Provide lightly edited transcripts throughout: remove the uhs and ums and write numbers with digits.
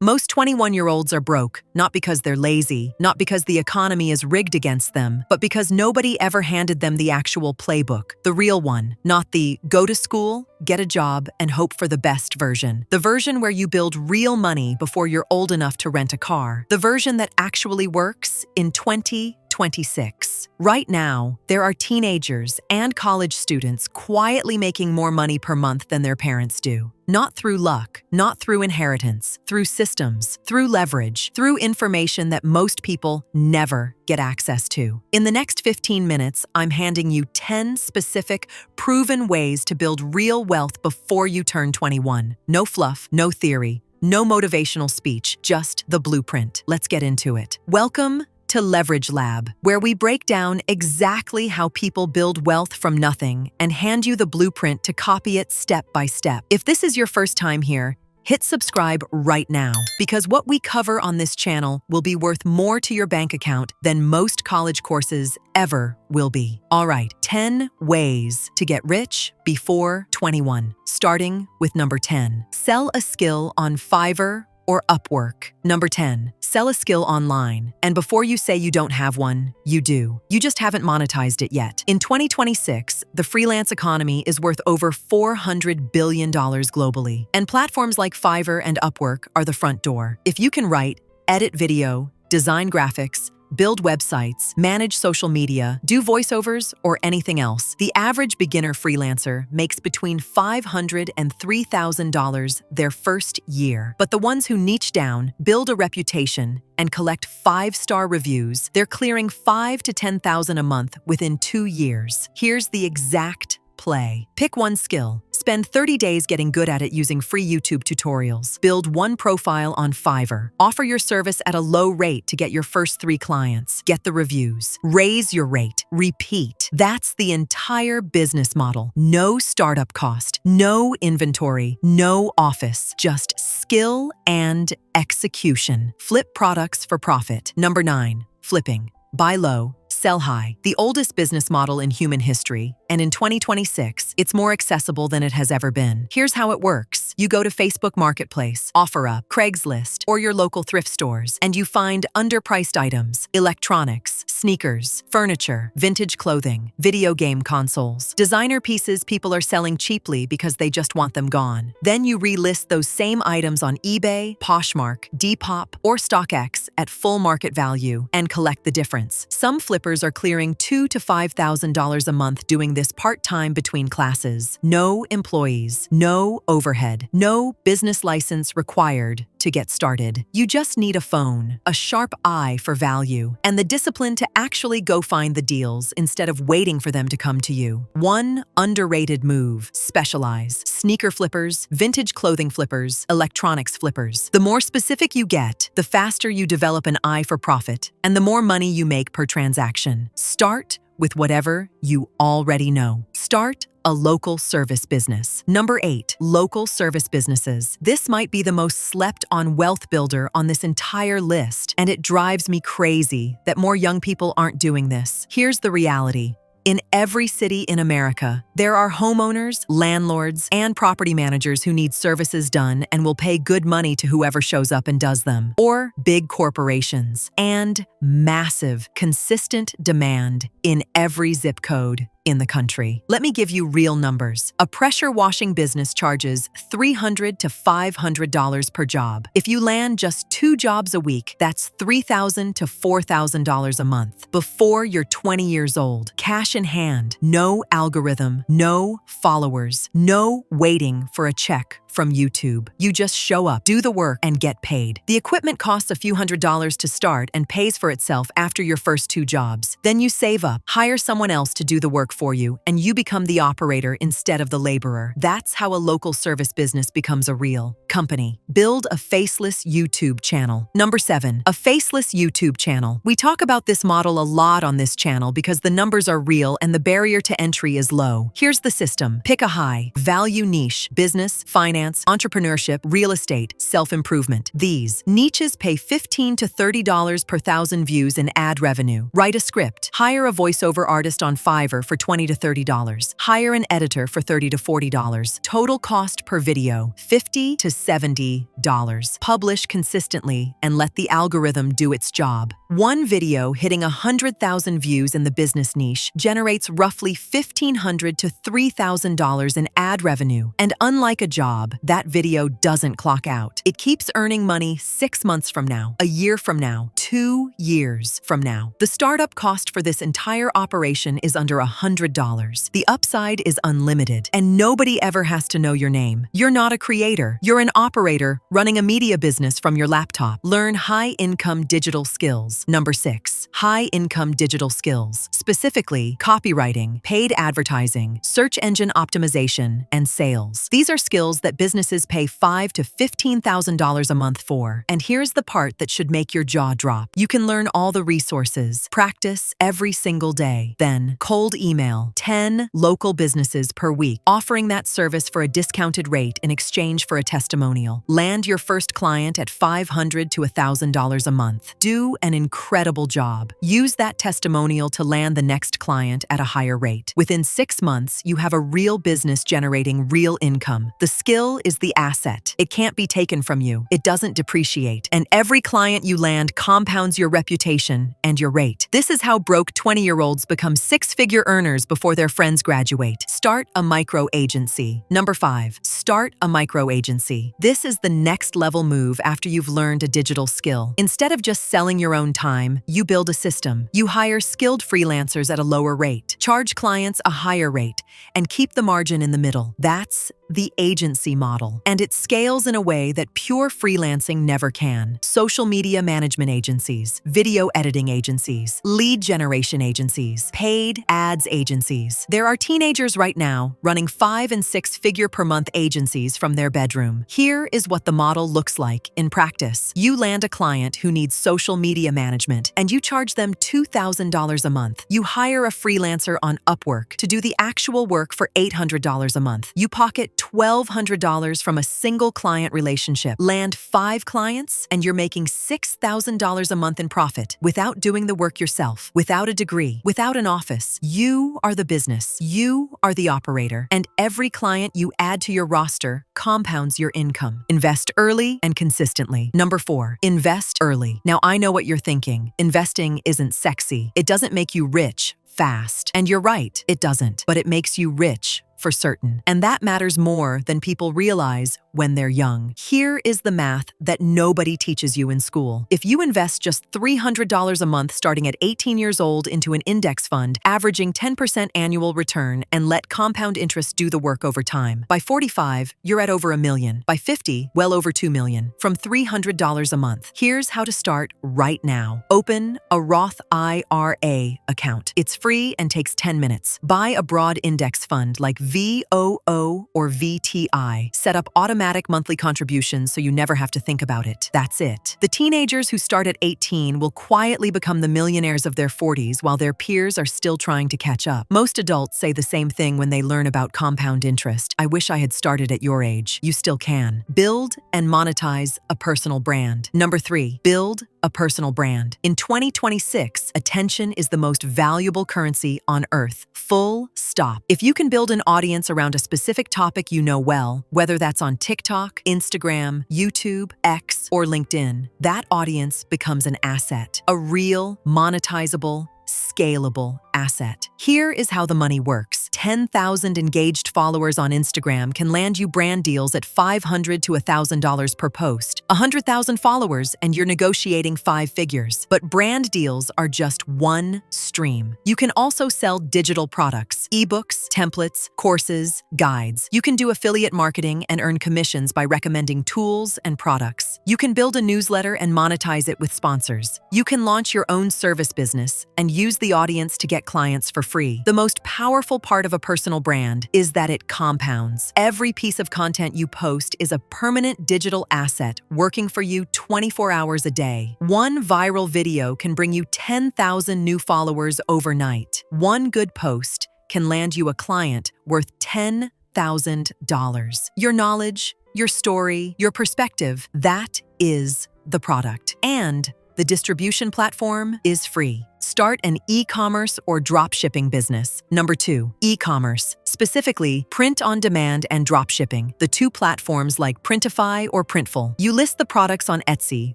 Most 21-year-olds are broke, not because they're lazy, not because the economy is rigged against them, but because nobody ever handed them the actual playbook, the real one, not the go to school, get a job, and hope for the best version. The version where you build real money before you're old enough to rent a car. The version that actually works in 2026. Right now, there are teenagers and college students quietly making more money per month than their parents do. Not through luck, not through inheritance, through systems, through leverage, through information that most people never get access to. In the next 15 minutes, I'm handing you 10 specific, proven ways to build real wealth before you turn 21. No fluff, no theory, no motivational speech, just the blueprint. Let's get into it. Welcome to Leverage Lab, where we break down exactly how people build wealth from nothing and hand you the blueprint to copy it step by step. If this is your first time here, hit subscribe right now, because what we cover on this channel will be worth more to your bank account than most college courses ever will be. All right, 10 ways to get rich before 21. Starting with number 10, sell a skill on Fiverr or Upwork. Number 10, sell a skill online. And before you say you don't have one, you do. You just haven't monetized it yet. In 2026, the freelance economy is worth over $400 billion globally. And platforms like Fiverr and Upwork are the front door. If you can write, edit video, design graphics, build websites, manage social media, do voiceovers, or anything else, the average beginner freelancer makes between $500 and $3,000 their first year. But the ones who niche down, build a reputation, and collect 5-star reviews, they're clearing $5,000 to $10,000 a month within 2 years. Here's the exact play. Pick one skill. Spend 30 days getting good at it using free YouTube tutorials. Build one profile on Fiverr. Offer your service at a low rate to get your first 3 clients. Get the reviews. Raise your rate. Repeat. That's the entire business model. No startup cost, no inventory, no office, just skill and execution. Flip products for profit. Number 9, flipping. Buy low, sell high. The oldest business model in human history, and in 2026, it's more accessible than it has ever been. Here's how it works. You go to Facebook Marketplace, OfferUp, Craigslist, or your local thrift stores, and you find underpriced items, electronics, sneakers, furniture, vintage clothing, video game consoles, designer pieces people are selling cheaply because they just want them gone. Then you relist those same items on eBay, Poshmark, Depop, or StockX at full market value and collect the difference. Some flippers are clearing $2,000 to $5,000 a month doing this part-time between classes. No employees, no overhead, no business license required to get started. You just need a phone, a sharp eye for value, and the discipline to actually go find the deals instead of waiting for them to come to you. One underrated move: specialize. Sneaker flippers, vintage clothing flippers, electronics flippers. The more specific you get, the faster you develop an eye for profit, and the more money you make per transaction. Start with whatever you already know. Start a local service business. Number 8, local service businesses. This might be the most slept on wealth builder on this entire list, and it drives me crazy that more young people aren't doing this. Here's the reality. In every city in America, there are homeowners, landlords, and property managers who need services done and will pay good money to whoever shows up and does them. Or big corporations, and massive, consistent demand in every zip code in the country. Let me give you real numbers. A pressure washing business charges $300 to $500 per job. If you land just 2 jobs a week, that's $3,000 to $4,000 a month. Before you're 20 years old, cash in hand, no algorithm, no followers, no waiting for a check from YouTube. You just show up, do the work, and get paid. The equipment costs a few $100s to start and pays for itself after your first 2 jobs. Then you save up, hire someone else to do the work for you, and you become the operator instead of the laborer. That's how a local service business becomes a real company. Build a faceless YouTube channel. Number 7, a faceless YouTube channel. We talk about this model a lot on this channel because the numbers are real and the barrier to entry is low. Here's the system. Pick a high value niche: business, finance, finance, entrepreneurship, real estate, self-improvement. These niches pay $15 to $30 per thousand views in ad revenue. Write a script. Hire a voiceover artist on Fiverr for $20 to $30. Hire an editor for $30 to $40. Total cost per video, $50 to $70. Publish consistently and let the algorithm do its job. One video hitting 100,000 views in the business niche generates roughly $1,500 to $3,000 in ad revenue. And unlike a job, that video doesn't clock out. It keeps earning money 6 months from now, a year from now, 2 years from now. The startup cost for this entire operation is under $100. The upside is unlimited, and nobody ever has to know your name. You're not a creator. You're an operator running a media business from your laptop. Learn high-income digital skills. Number 6, high-income digital skills. Specifically, copywriting, paid advertising, search engine optimization, and sales. These are skills that businesses pay $5,000 to $15,000 a month for. And here's the part that should make your jaw drop. You can learn all the resources, practice every single day, then cold email 10 local businesses per week, offering that service for a discounted rate in exchange for a testimonial. Land your first client at $500 to $1,000 a month. Do an incredible job. Use that testimonial to land the next client at a higher rate. Within 6 months, you have a real business generating real income. The skill is the asset. It can't be taken from you. It doesn't depreciate. And every client you land compounds your reputation and your rate. This is how broke 20-year-olds become 6-figure earners before their friends graduate. Start a micro agency. Number 5, start a micro agency. This is the next level move after you've learned a digital skill. Instead of just selling your own time, you build a system. You hire skilled freelancers at a lower rate, charge clients a higher rate, and keep the margin in the middle. That's the agency model. And it scales in a way that pure freelancing never can. Social media management agencies, video editing agencies, lead generation agencies, paid ads agencies. There are teenagers right now running 5- and 6-figure per month agencies from their bedroom. Here is what the model looks like in practice. You land a client who needs social media management, and you charge them $2,000 a month. You hire a freelancer on Upwork to do the actual work for $800 a month. You pocket $1,200 from a single client relationship. Land 5 clients, and you're making $6,000 a month in profit without doing the work yourself, without a degree, without an office. You are the business. You are the operator. And every client you add to your roster compounds your income. Invest early and consistently. Number 4, invest early. Now, I know what you're thinking. Investing isn't sexy. It doesn't make you rich fast. And you're right, it doesn't. But it makes you rich for certain. And that matters more than people realize when they're young. Here is the math that nobody teaches you in school. If you invest just $300 a month starting at 18 years old into an index fund, averaging 10% annual return, and let compound interest do the work over time, by 45, you're at over $1 million. By 50, well over $2 million. From $300 a month. Here's how to start right now. Open a Roth IRA account. It's free and takes 10 minutes. Buy a broad index fund like VOO or VTI. Set up automatic monthly contributions so you never have to think about it. That's it. The teenagers who start at 18 will quietly become the millionaires of their 40s while their peers are still trying to catch up. Most adults say the same thing when they learn about compound interest. I wish I had started at your age. You still can. Build and monetize a personal brand. Number 3, build a personal brand. In 2026, attention is the most valuable currency on earth. Full stop. If you can build an audience around a specific topic you know well, whether that's on TikTok, Instagram, YouTube, X, or LinkedIn, that audience becomes an asset. A real, monetizable, scalable asset. Here is how the money works. 10,000 engaged followers on Instagram can land you brand deals at $500 to $1,000 per post. 100,000 followers and you're negotiating 5 figures. But brand deals are just one stream. You can also sell digital products, ebooks, templates, courses, guides. You can do affiliate marketing and earn commissions by recommending tools and products. You can build a newsletter and monetize it with sponsors. You can launch your own service business and use the audience to get clients for free. The most powerful part of a personal brand is that it compounds. Every piece of content you post is a permanent digital asset working for you 24 hours a day. One viral video can bring you 10,000 new followers overnight. One good post can land you a client worth $10,000. Your knowledge, your story, your perspective. That is the product. And the distribution platform is free. Start an e-commerce or dropshipping business. Number 2, e-commerce, specifically print-on-demand and dropshipping, the two platforms like Printify or Printful. You list the products on Etsy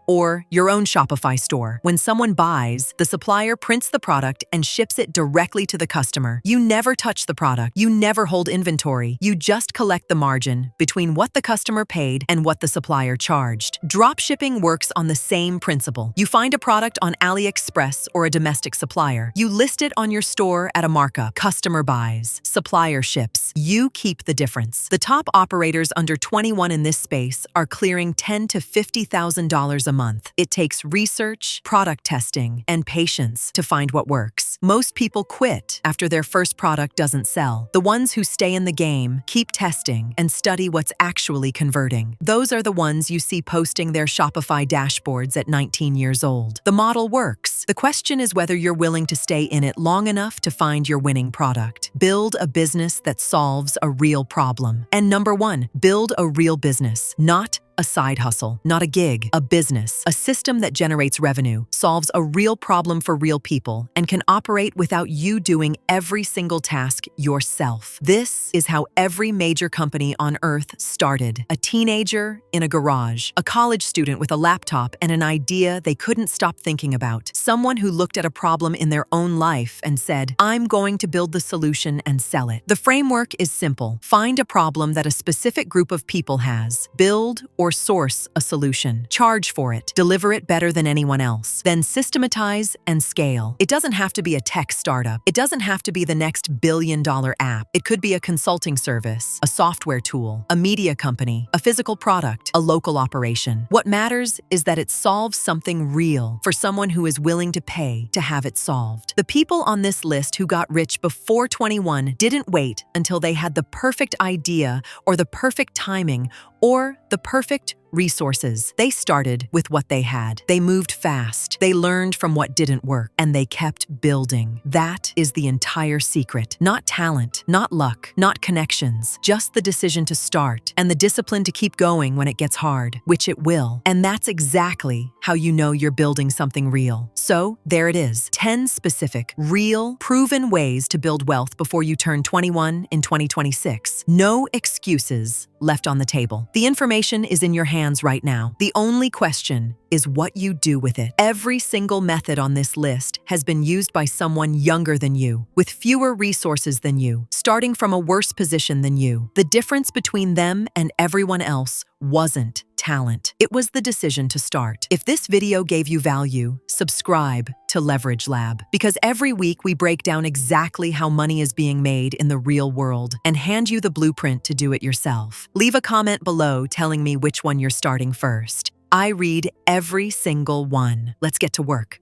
or your own Shopify store. When someone buys, the supplier prints the product and ships it directly to the customer. You never touch the product. You never hold inventory. You just collect the margin between what the customer paid and what the supplier charged. Dropshipping works on the same principle. You find a product on AliExpress or a domestic supplier. You list it on your store at a markup. Customer buys. Supplier ships. You keep the difference. The top operators under 21 in this space are clearing $10,000 to $50,000 a month. It takes research, product testing, and patience to find what works. Most people quit after their first product doesn't sell. The ones who stay in the game keep testing and study what's actually converting. Those are the ones you see posting their Shopify dashboards at 19 years old. The model works. The question is whether you're willing to stay in it long enough to find your winning product. Build a business that solves a real problem. And number 1, build a real business, not a side hustle, not a gig, a business, a system that generates revenue, solves a real problem for real people, and can operate without you doing every single task yourself. This is how every major company on earth started. A teenager in a garage, a college student with a laptop and an idea they couldn't stop thinking about, someone who looked at a problem in their own life and said, I'm going to build the solution and sell it. The framework is simple. Find a problem that a specific group of people has, build or source a solution, charge for it, deliver it better than anyone else, then systematize and scale. It doesn't have to be a tech startup. It doesn't have to be the next billion-dollar app. It could be a consulting service, a software tool, a media company, a physical product, a local operation. What matters is that it solves something real for someone who is willing to pay to have it solved. The people on this list who got rich before 21 didn't wait until they had the perfect idea or the perfect timing or the perfect resources. They started with what they had. They moved fast. They learned from what didn't work, and they kept building. That is the entire secret. Not talent, not luck, not connections, just the decision to start and the discipline to keep going when it gets hard, which it will. And that's exactly how you know you're building something real. So there it is, 10 specific, real, proven ways to build wealth before you turn 21 in 2026. No excuses left on the table. The information is in your hands right now. The only question is what you do with it. Every single method on this list has been used by someone younger than you, with fewer resources than you, starting from a worse position than you. The difference between them and everyone else wasn't talent. It was the decision to start. If this video gave you value, subscribe to Leverage Lab, because every week we break down exactly how money is being made in the real world and hand you the blueprint to do it yourself. Leave a comment below telling me which one you're starting first. I read every single one. Let's get to work.